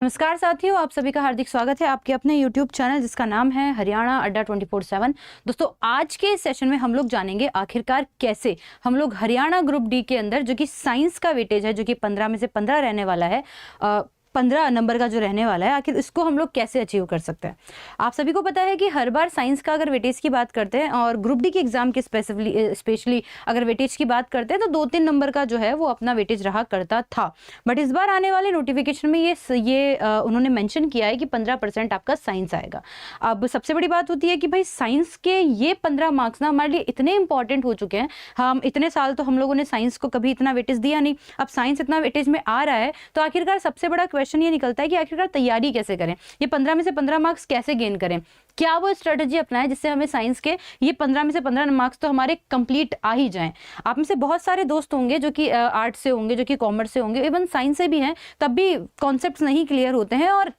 नमस्कार साथियों, आप सभी का हार्दिक स्वागत है आपके अपने YouTube चैनल जिसका नाम है हरियाणा अड्डा 24/7। दोस्तों, आज के इस सेशन में हम लोग जानेंगे आखिरकार कैसे हम लोग हरियाणा ग्रुप डी के अंदर जो कि साइंस का वेटेज है, जो कि 15 में से 15 रहने वाला है, 15 नंबर का जो रहने वाला है, आखिर इसको हम लोग कैसे अचीव कर सकते हैं। आप सभी को पता है कि हर बार साइंस का अगर वेटेज की बात करते हैं और ग्रुप डी के एग्जाम के स्पेशली अगर वेटेज की बात करते हैं तो 2-3 नंबर का जो है वो अपना वेटेज रहा करता था। बट इस बार आने वाले नोटिफिकेशन में ये उन्होंने मेंशन किया है कि 15% आपका साइंस आएगा। अब सबसे बड़ी बात होती है कि भाई साइंस के ये 15 मार्क्स ना हमारे लिए इतने इंपॉर्टेंट हो चुके हैं। हम इतने साल तो हम लोगों ने साइंस को कभी इतना वेटेज दिया नहीं, अब साइंस इतना वेटेज में आ रहा है तो आखिरकार सबसे बड़ा क्वेश्चन ये निकलता है कि आखिरकार तैयारी कैसे करें, ये 15 में से 15 मार्क्स कैसे गेन करें, क्या वो स्ट्रेटजी अपनाएं जिससे हमें साइंस के ये 15 में से 15 मार्क्स तो हमारे कंप्लीट आ ही जाएं। आप में से बहुत सारे दोस्त होंगे जो कि आर्ट से होंगे, जो कि कॉमर्स से होंगे, इवन साइंस से भी हैं, तब भी कॉन्सेप्ट्स नहीं क्लियर होते हैं और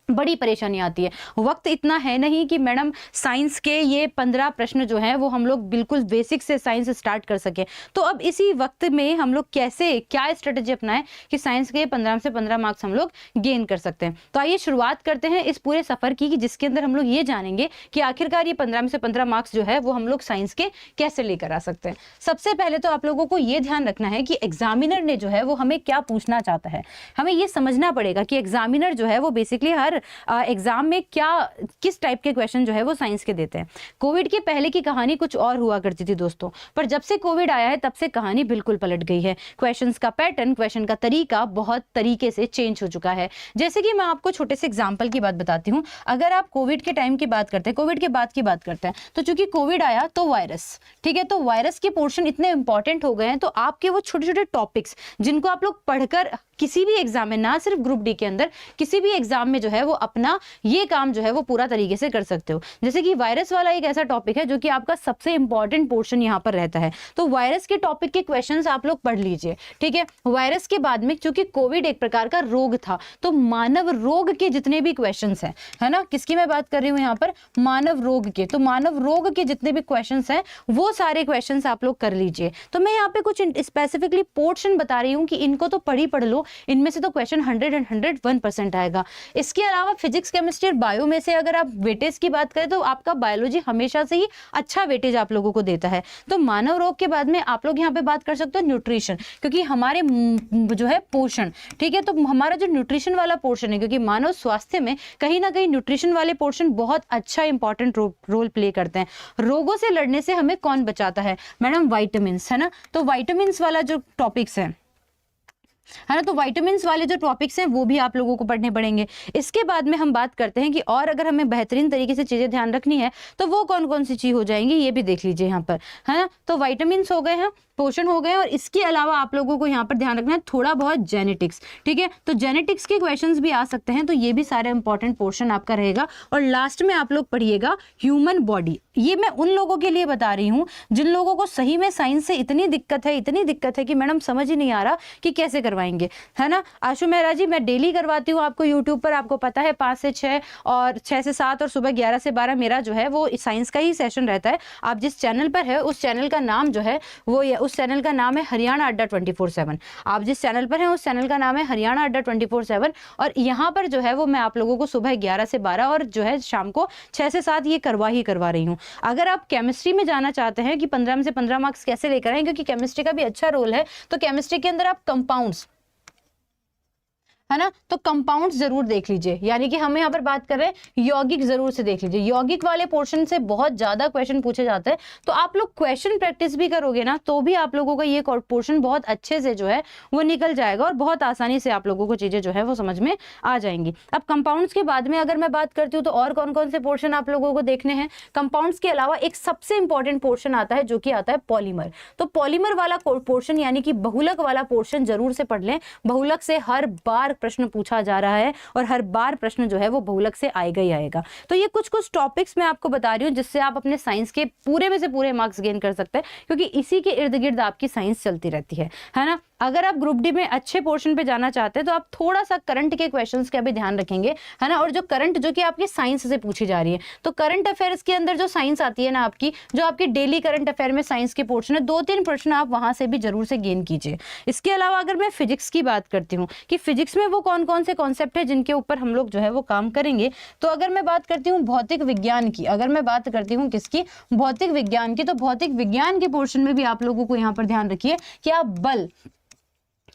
बड़ी परेशानी आती है। वक्त इतना है नहीं कि मैडम साइंस के ये 15 प्रश्न जो हैं वो हम लोग बिल्कुल बेसिक से साइंस स्टार्ट कर सके। तो अब इसी वक्त में हम लोग कैसे क्या स्ट्रेटजी अपनाएं कि साइंस के 15 में से 15 मार्क्स हम लोग गेन कर सकते हैं। तो आइए शुरुआत करते हैं इस पूरे सफर की, जिसके अंदर हम लोग ये जानेंगे कि आखिरकार ये 15 में से 15 मार्क्स जो है वो हम लोग साइंस के कैसे लेकर आ सकते हैं। सबसे पहले तो आप लोगों को ये ध्यान रखना है कि एग्जामिनर ने जो है वो हमें क्या पूछना चाहता है। हमें ये समझना पड़ेगा कि एग्जामिनर जो है वो बेसिकली हर एग्जाम में किस टाइप के क्वेश्चन जो है वो साइंस के देते हैं। कोविड के पहले की कहानी कुछ और हुआ करती थी दोस्तों, पर जब से कोविड आया है तब से कहानी बिल्कुल पलट गई है। क्वेश्चंस का पैटर्न, क्वेश्चन का तरीका बहुत तरीके से चेंज हो चुका है। जैसे कि मैं आपको छोटे से एग्जाम्पल की बात बताती हूँ। अगर आप कोविड के टाइम की बात करते हैं, कोविड के बाद की बात करते हैं, तो चूंकि कोविड आया तो वायरस, ठीक है, तो वायरस के पोर्शन इतने इंपॉर्टेंट हो गए हैं, तो आपके वो छोटे छोटे टॉपिक्स जिनको आप लोग पढ़कर किसी भी एग्जाम में, ना सिर्फ ग्रुप डी के अंदर, किसी भी एग्जाम में जो है वो अपना ये काम जो है वो पूरा तरीके से कर सकते हो। जैसे कि वायरस वाला एक ऐसा टॉपिक है जो कि आपका सबसे इंपॉर्टेंट पोर्शन यहाँ पर रहता है। तो वायरस के टॉपिक के क्वेश्चंस आप लोग पढ़ लीजिए, ठीक है। वायरस के बाद में चूंकि कोविड एक प्रकार का रोग था, तो मानव रोग के जितने भी क्वेश्चंस हैं, है ना, किसकी मैं बात कर रही हूँ यहाँ पर, मानव रोग के, तो मानव रोग के जितने भी क्वेश्चंस हैं वो सारे क्वेश्चंस आप लोग कर लीजिए। तो मैं यहाँ पे कुछ स्पेसिफिकली पोर्शन बता रही हूँ कि इनको तो पढ़ लो, इनमें से तो क्वेश्चन 101% आएगा। इसके अलावा फिजिक्स, केमिस्ट्री और बायो में से अगर आप वेटेज की बात करें तो आपका बायोलॉजी हमेशा से ही अच्छा वेटेज आप लोगों को देता है। तो मानव रोग के बाद में आप लोग यहाँ पे बात कर सकते हो न्यूट्रिशन, क्योंकि हमारे जो है पोषण, ठीक है, तो हमारा जो न्यूट्रिशन वाला पोर्शन है, क्योंकि मानव स्वास्थ्य में कहीं ना कहीं न्यूट्रिशन वाले पोर्शन बहुत अच्छा इंपॉर्टेंट रोल प्ले करते हैं। रोगों से लड़ने से हमें कौन बचाता है मैडम, वाइटामिन, है ना। तो वाइटामिन वाला जो टॉपिक्स है ना, तो विटामिन्स वाले जो टॉपिक्स हैं वो भी आप लोगों को पढ़ने पड़ेंगे। इसके बाद में हम बात करते हैं कि और अगर हमें बेहतरीन तरीके से चीजें ध्यान रखनी है तो वो कौन कौन सी चीज हो जाएंगी, ये भी देख लीजिए यहाँ पर, है ना। तो विटामिन्स हो गए हैं, पोषण हो गए, और इसके अलावा आप लोगों को यहाँ पर ध्यान रखना है थोड़ा बहुत जेनेटिक्स, ठीक है। तो जेनेटिक्स के क्वेश्चंस भी आ सकते हैं, तो ये भी सारे इंपॉर्टेंट पोर्शन आपका रहेगा। और लास्ट में आप लोग पढ़िएगा ह्यूमन बॉडी। ये मैं उन लोगों के लिए बता रही हूँ जिन लोगों को सही में साइंस से इतनी दिक्कत है कि मैडम समझ ही नहीं आ रहा कि कैसे करवाएंगे, है ना। आशु मेहरा जी, मैं डेली करवाती हूँ आपको यूट्यूब पर, आपको पता है 5 से 6 और 6 से 7 और सुबह 11 से 12 मेरा जो है वो साइंस का ही सेशन रहता है। आप जिस चैनल पर है उस चैनल का नाम जो है वो उस चैनल का नाम है हरियाणा अड्डा 24/7। आप जिस चैनल पर हैं उस चैनल का नाम है हरियाणा अड्डा 24/7, और यहाँ पर जो है वो मैं आप लोगों को सुबह 11 से 12 और जो है शाम को 6 से 7 ये करवा रही हूँ। अगर आप केमिस्ट्री में जाना चाहते हैं कि 15 में से 15 मार्क्स कैसे लेकर आए, क्योंकि केमिस्ट्री का भी अच्छा रोल है, तो केमिस्ट्री के अंदर आप कंपाउंड्स, है ना, तो कंपाउंड्स जरूर देख लीजिए। यानी कि हम यहाँ पर बात कर रहे हैं यौगिक, जरूर से देख लीजिए। यौगिक वाले पोर्शन से बहुत ज्यादा क्वेश्चन पूछे जाते हैं, तो आप लोग क्वेश्चन प्रैक्टिस भी करोगे ना तो भी आप लोगों का ये पोर्शन बहुत अच्छे से जो है वो निकल जाएगा और बहुत आसानी से आप लोगों को चीजें जो है वो समझ में आ जाएंगी। अब कंपाउंड्स के बाद में अगर मैं बात करती हूँ तो और कौन कौन से पोर्शन आप लोगों को देखने हैं। कंपाउंड्स के अलावा एक सबसे इंपॉर्टेंट पोर्शन आता है जो कि आता है पॉलीमर। तो पॉलीमर वाला पोर्शन यानी कि बहुलक वाला पोर्शन जरूर से पढ़ लें। बहुलक से हर बार प्रश्न पूछा जा रहा है और हर बार प्रश्न जो है वो बहुलक से आएगा ही आएगा। तो ये कुछ टॉपिक्स मैं आपको बता रही हूँ जिससे आप अपने साइंस के पूरे में से पूरे मार्क्स गेन कर सकते हैं, क्योंकि इसी के इर्द गिर्द आपकी साइंस चलती रहती है ना। अगर आप ग्रुप डी में अच्छे पोर्शन पे जाना चाहते हैं तो आप थोड़ा सा करंट के क्वेश्चंस का भी ध्यान रखेंगे, है ना। और जो करंट जो कि आपके साइंस से पूछी जा रही है, तो करंट अफेयर्स के अंदर जो साइंस आती है ना आपकी, जो आपकी डेली करंट अफेयर में साइंस के पोर्शन है, 2-3 प्रश्न आप वहां से भी जरूर से गेन कीजिए। इसके अलावा अगर मैं फिजिक्स की बात करती हूँ कि फिजिक्स में में वो कौन कौन से कॉन्सेप्ट है जिनके ऊपर हम लोग जो है वो काम करेंगे। तो अगर मैं बात करती हूँ भौतिक विज्ञान की, अगर मैं बात करती हूँ किसकी, भौतिक विज्ञान की, तो भौतिक विज्ञान के पोर्शन में भी आप लोगों को यहाँ पर ध्यान रखिए कि आप बल,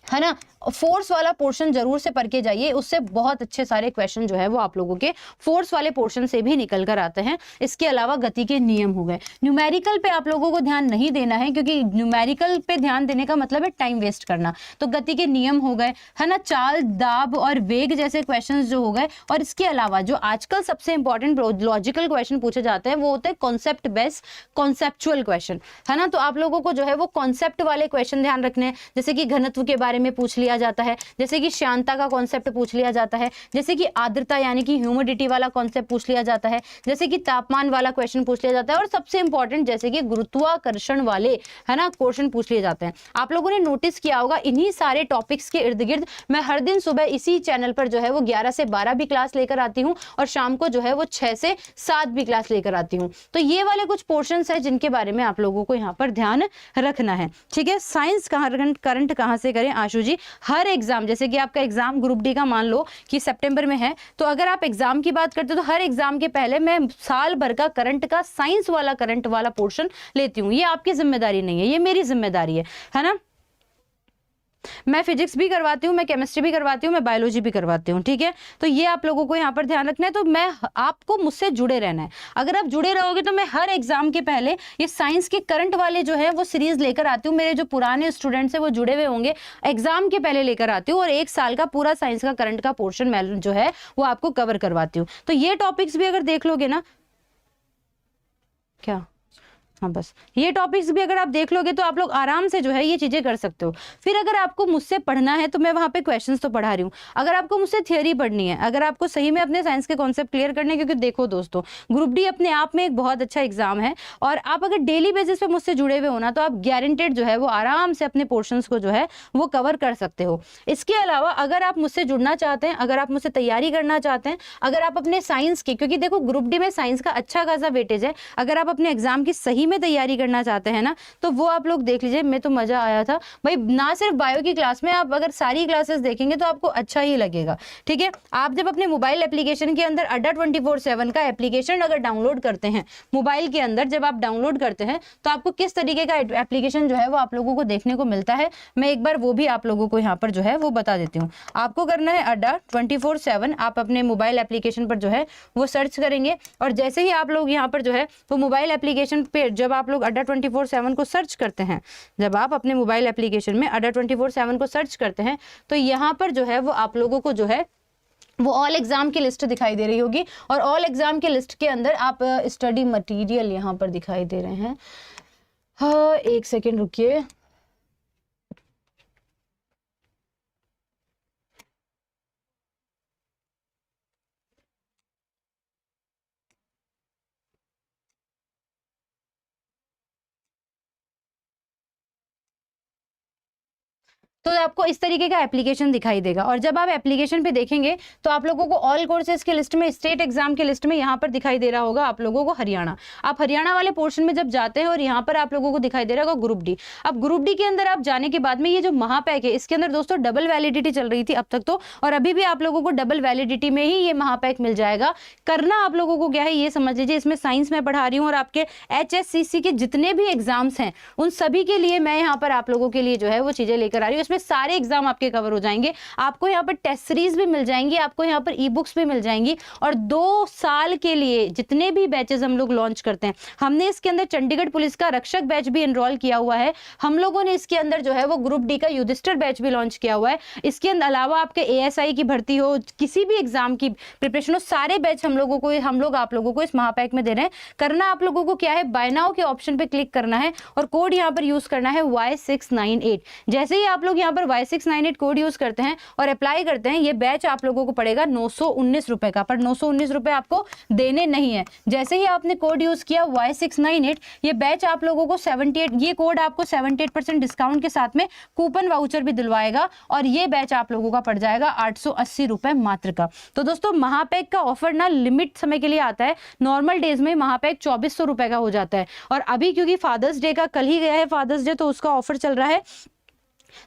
है ना, फोर्स वाला पोर्शन जरूर से पढ़ के जाइए, उससे बहुत अच्छे सारे क्वेश्चन जो है वो आप लोगों के फोर्स वाले पोर्शन से भी निकल कर आते हैं। इसके अलावा गति के नियम हो गए। न्यूमेरिकल पे आप लोगों को ध्यान नहीं देना है, क्योंकि न्यूमेरिकल पे ध्यान देने का मतलब है टाइम वेस्ट करना। तो गति के नियम हो गए, है ना, चाल, दाब और वेग जैसे क्वेश्चन जो हो गए। और इसके अलावा जो आजकल सबसे इंपॉर्टेंट लॉजिकल क्वेश्चन पूछे जाते हैं वो होते हैं कॉन्सेप्ट बेस्ड कॉन्सेप्चुअल क्वेश्चन, है ना। तो आप लोगों को जो है वो कॉन्सेप्ट वाले क्वेश्चन ध्यान रखने हैं, जैसे कि घनत्व के बारे में पूछ लिया जाता है, जैसे कि श्यानता का कॉन्सेप्ट पूछ लिया जाता है, जैसे कि आर्द्रता यानी कि ह्यूमिडिटी वाला कॉन्सेप्ट पूछ लिया जाता है, जैसे कि तापमान वाला क्वेश्चन पूछ लिया जाता है, और सबसे इंपॉर्टेंट जैसे कि गुरुत्वाकर्षण वाले, है ना, क्वेश्चन पूछ लिए जाते हैं। आप लोगों ने नोटिस किया होगा इन्हीं सारे टॉपिक्स के इर्द गिर्द मैं हर दिन सुबह इसी चैनल पर जो है वो 11 से 12 भी क्लास लेकर आती हूँ, और शाम को जो है वो 6 से 7 भी क्लास लेकर आती हूँ। तो ये वाले कुछ पोर्शंस है जिनके बारे में आप लोगों को यहाँ पर ध्यान रखना है, ठीक है। साइंस करंट कहाँ से करें आशु जी? हर एग्जाम, जैसे कि आपका एग्जाम ग्रुप डी का मान लो कि सितंबर में है, तो अगर आप एग्जाम की बात करते हो तो हर एग्जाम के पहले मैं साल भर का करंट का साइंस वाला करंट वाला पोर्शन लेती हूँ। ये आपकी जिम्मेदारी नहीं है, ये मेरी जिम्मेदारी है ना। मैं फिजिक्स भी करवाती हूँ, मैं केमिस्ट्री भी करवाती हूँ, मैं बायोलॉजी भी करवाती हूँ, ठीक है। तो ये आप लोगों को यहाँ पर ध्यान रखना है। तो मैं आपको मुझसे जुड़े रहना है। अगर आप जुड़े रहोगे तो मैं हर एग्जाम के पहले ये साइंस के करंट वाले जो है वो सीरीज लेकर आती हूँ। मेरे जो पुराने स्टूडेंट्स है वो जुड़े हुए होंगे, एग्जाम के पहले लेकर आती हूँ, और 1 साल का पूरा साइंस का करंट का पोर्शन मैं जो है वो आपको कवर करवाती हूँ। तो ये टॉपिक्स भी अगर देख लोगे ना, क्या, हाँ बस ये टॉपिक्स भी अगर आप देख लोगे तो आप लोग आराम से जो है ये चीजें कर सकते हो। फिर अगर आपको मुझसे पढ़ना है तो मैं वहां पे क्वेश्चंस तो पढ़ा रही हूँ। अगर आपको मुझसे थ्योरी पढ़नी है, अगर आपको सही में अपने साइंस के कॉन्सेप्ट क्लियर करने हैं, क्योंकि देखो दोस्तों ग्रुप डी अपने आप में एक बहुत अच्छा एग्जाम है, और आप अगर डेली बेसिस पे मुझसे जुड़े हुए हो ना तो आप गारंटेड जो है वो आराम से अपने पोर्शंस को जो है वो कवर कर सकते हो। इसके अलावा अगर आप मुझसे जुड़ना चाहते हैं, अगर आप मुझसे तैयारी करना चाहते हैं, अगर आप अपने साइंस की, क्योंकि देखो ग्रुप डी में साइंस का अच्छा खासा वेटेज है, अगर आप अपने एग्जाम की सही में तैयारी करना चाहते हैं ना तो वो आप लोग देख लीजिए। मैं तो मजा आया था भाई, ना सिर्फ बायो की क्लास में, आप अगर सारी क्लासेस देखेंगे तो आपको अच्छा ही लगेगा, ठीक है। आप जब अपने मोबाइल एप्लीकेशन के अंदर अड्डा 24/7 का एप्लीकेशन अगर डाउनलोड करते हैं, मोबाइल के अंदर जब आप डाउनलोड करते हैं तो आपको किस तरीके का एप्लीकेशन जो है वो आप लोगों को देखने को मिलता है, मैं एक बार वो भी आप लोगों को यहाँ पर जो है वो बता देती हूँ। आपको करना है अड्डा 24/7, आप अपने मोबाइल एप्लीकेशन पर जो है वो सर्च करेंगे, और जैसे ही आप लोग यहाँ पर जो है वो मोबाइल एप्लीकेशन पे जब आप लोग अड्डा 24/7 को सर्च करते हैं, जब आप अपने मोबाइल एप्लीकेशन में अड्डा 24/7 को सर्च करते हैं तो यहाँ पर जो है वो आप लोगों को जो है वो ऑल एग्जाम की लिस्ट दिखाई दे रही होगी, और ऑल एग्जाम की लिस्ट के अंदर आप स्टडी मटेरियल यहाँ पर दिखाई दे रहे हैं। हाँ एक सेकेंड रुकिए, तो आपको इस तरीके का एप्लीकेशन दिखाई देगा, और जब आप एप्लीकेशन पे देखेंगे तो आप लोगों को ऑल कोर्सेज की लिस्ट में, स्टेट एग्जाम की लिस्ट में यहाँ पर दिखाई दे रहा होगा आप लोगों को हरियाणा। आप हरियाणा वाले पोर्शन में जब जाते हैं और यहाँ पर आप लोगों को दिखाई दे रहा होगा ग्रुप डी। अब ग्रुप डी के अंदर आप जाने के बाद में ये जो महापैक है इसके अंदर दोस्तों डबल वैलिडिटी चल रही थी अब तक तो, और अभी भी आप लोगों को डबल वैलिडिटी में ही ये महापैक मिल जाएगा। करना आप लोगों को क्या है ये समझ लीजिए, इसमें साइंस में पढ़ा रही हूँ और आपके HSCC के जितने भी एग्जाम्स हैं उन सभी के लिए मैं यहाँ पर आप लोगों के लिए जो है वो चीजें लेकर आ रही हूँ। इसमें सारे एग्जाम आपके कवर हो जाएंगे, आपको यहाँ पर टेस्ट सीरीज भी मिल जाएंगी, आपको यहाँ पर ई बुक्स भी मिल जाएंगी, और 2 साल के लिए जितने भी बैचेस हम लोग लॉन्च करते हैं, हमने इसके अंदर चंडीगढ़ पुलिस का रक्षक बैच भी एनरोल किया हुआ है, हम लोगों ने इसके अंदर जो है वो ग्रुप डी का युधिष्ठिर बैच भी लॉन्च किया हुआ है। इसके अलावा आपके ASI की भर्ती हो, किसी भी एग्जाम की प्रिपरेशन हो, सारे बैच हम लोग आप लोगों को इस महापैक में दे रहे हैं। करना आप लोगों को क्या है, बाय नाउ के ऑप्शन पे क्लिक करना है और कोड यहाँ पर यूज करना है Y698। जैसे ही आप लोग यहाँ पर Y698 कोड यूज करते हैं और अप्लाई करते हैं, ये बैच आप लोगों को पड़ेगा 919 रुपए का, पर 919 रुपए आपको देने नहीं है। जैसे ही आपने कोड यूज किया Y698, ये बैच आप लोगों को 78, ये कोड आपको 78% डिस्काउंट के साथ में कूपन वाउचर भी दिलवाएगा, और ये बैच आप लोगों का पड़ जाएगा 880 रुपए मात्र का। तो दोस्तों महापैक का ऑफर ना लिमिट समय के लिए आता है, नॉर्मल डेज में महापैक 2400 रुपए का हो जाता है, और अभी क्योंकि फादर्स डे का कल ही गया है फादर्स डे, तो उसका ऑफर चल रहा है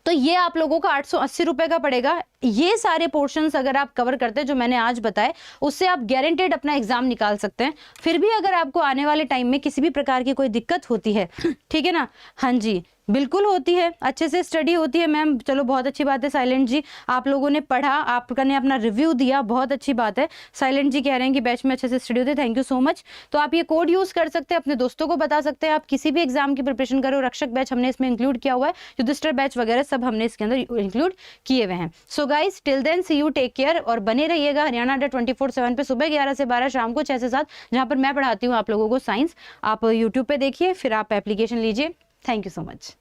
तो ये आप लोगों को 880 रुपए का पड़ेगा। ये सारे पोर्शंस अगर आप कवर करते हैं जो मैंने आज बताए, उससे आप गारंटेड अपना एग्जाम निकाल सकते हैं। फिर भी अगर आपको आने वाले टाइम में किसी भी प्रकार की कोई दिक्कत होती है, ठीक है ना, हाँ जी बिल्कुल होती है, अच्छे से स्टडी होती है मैम, चलो बहुत अच्छी बात है। साइलेंट जी आप लोगों ने पढ़ा, आपने अपना रिव्यू दिया, बहुत अच्छी बात है। साइलेंट जी कह रहे हैं कि बैच में अच्छे से स्टडी होती है, थैंक यू सो मच। तो आप ये कोड यूज कर सकते हैं, अपने दोस्तों को बता सकते हैं। आप किसी भी एग्जाम की प्रिपरेशन करो, रक्षक बैच हमने इसमें इंक्लूड किया हुआ है, युधिष्ठिर बैच वगैरह सब हमने इसके अंदर इंक्लूड किए हुए हैं। So guys till then see you, take care, और बने रहिएगा हरियाणा अड्डा 24/7 पे, सुबह 11 से 12, शाम को 6 से 7, जहाँ पर मैं पढ़ाती हूँ आप लोगों को साइंस। आप यूट्यूब पे देखिए, फिर आप एप्लीकेशन लीजिए। Thank you so much.